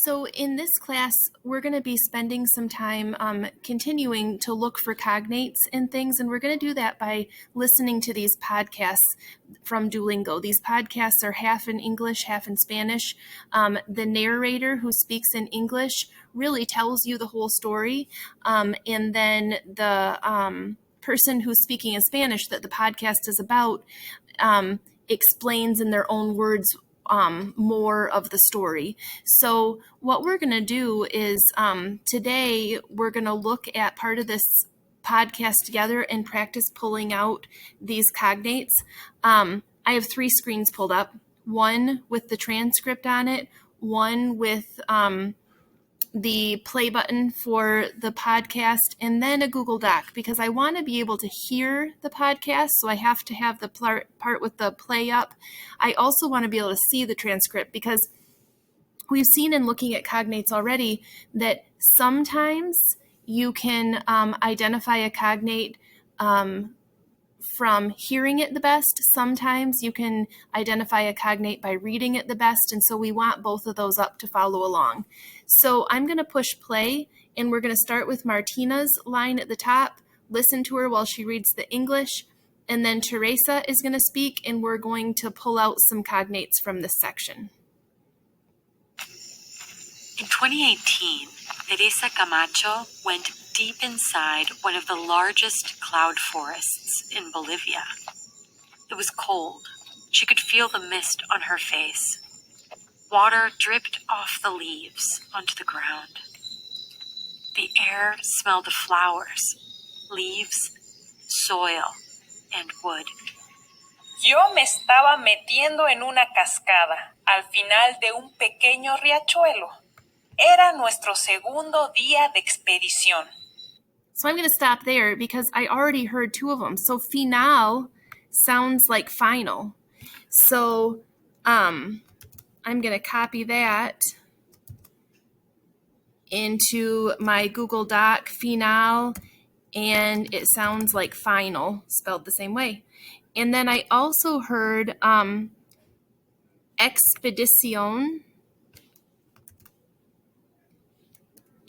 So in this class, we're going to be spending some time continuing to look for cognates in things, and we're going to do that by listening to these podcasts from Duolingo. These podcasts are half in English, half in Spanish. The narrator who speaks in English really tells you the whole story, and then the person who's speaking in Spanish that the podcast is about explains in their own words more of the story. So what we're going to do is today we're going to look at part of this podcast together and practice pulling out these cognates. I have 3 screens pulled up, one with the transcript on it, one with the play button for the podcast, and then a Google Doc, because I want to be able to hear the podcast, so I have to have the part with the play up. I also want to be able to see the transcript, because we've seen in looking at cognates already that sometimes you can identify a cognate from hearing it the best. Sometimes you can identify a cognate by reading it the best, and so we want both of those up to follow along. So I'm going to push play, and we're going to start with Martina's line at the top, listen to her while she reads the English, and then Teresa is going to speak, and we're going to pull out some cognates from this section. In 2018, Teresa Camacho went deep inside one of the largest cloud forests in Bolivia. It was cold. She could feel the mist on her face. Water dripped off the leaves onto the ground. The air smelled of flowers, leaves, soil, and wood. Yo me estaba metiendo en una cascada al final de un pequeño riachuelo. Era nuestro segundo día de expedición. So I'm going to stop there because I already heard 2 of them. So final sounds like final. So I'm going to copy that into my Google Doc, final, and it sounds like final, spelled the same way. And then I also heard expedición.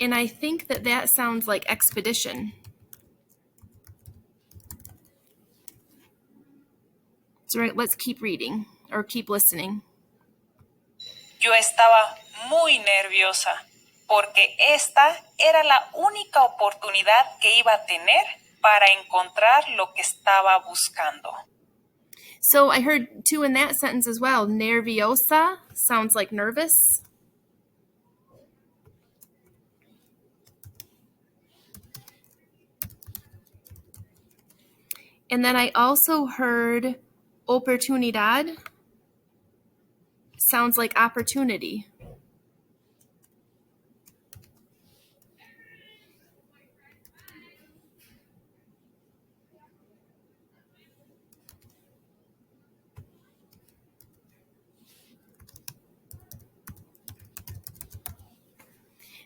And I think that sounds like expedition. So let's keep reading or keep listening. Yo estaba muy nerviosa porque esta era la única oportunidad que iba a tener para encontrar lo que estaba buscando. So I heard 2 in that sentence as well. Nerviosa sounds like nervous. And then I also heard oportunidad. Sounds like opportunity.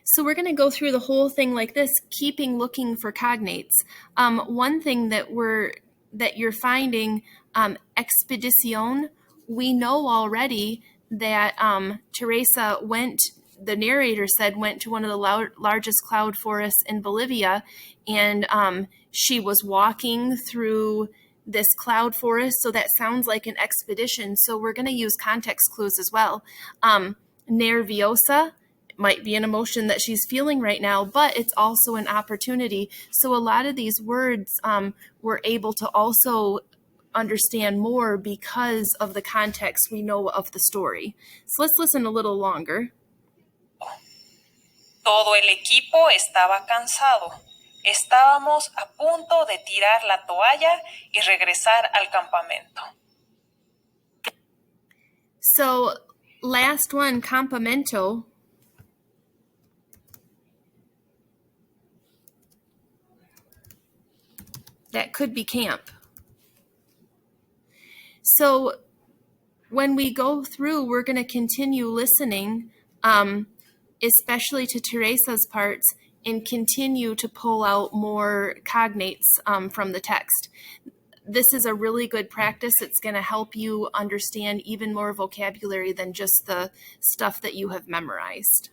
So we're going to go through the whole thing like this, keeping looking for cognates. One thing that you're finding, expedición, we know already that Teresa the narrator said, went to one of the largest cloud forests in Bolivia, and she was walking through this cloud forest, so that sounds like an expedition. So we're going to use context clues as well. Nerviosa might be an emotion that she's feeling right now, but it's also an opportunity. So a lot of these words we're able to also understand more because of the context we know of the story. So let's listen a little longer. Todo el equipo estaba cansado. Estábamos a punto de tirar la toalla y regresar al campamento. So last one, campamento. That could be camp. So when we go through, we're going to continue listening, especially to Teresa's parts, and continue to pull out more cognates from the text. This is a really good practice. It's going to help you understand even more vocabulary than just the stuff that you have memorized.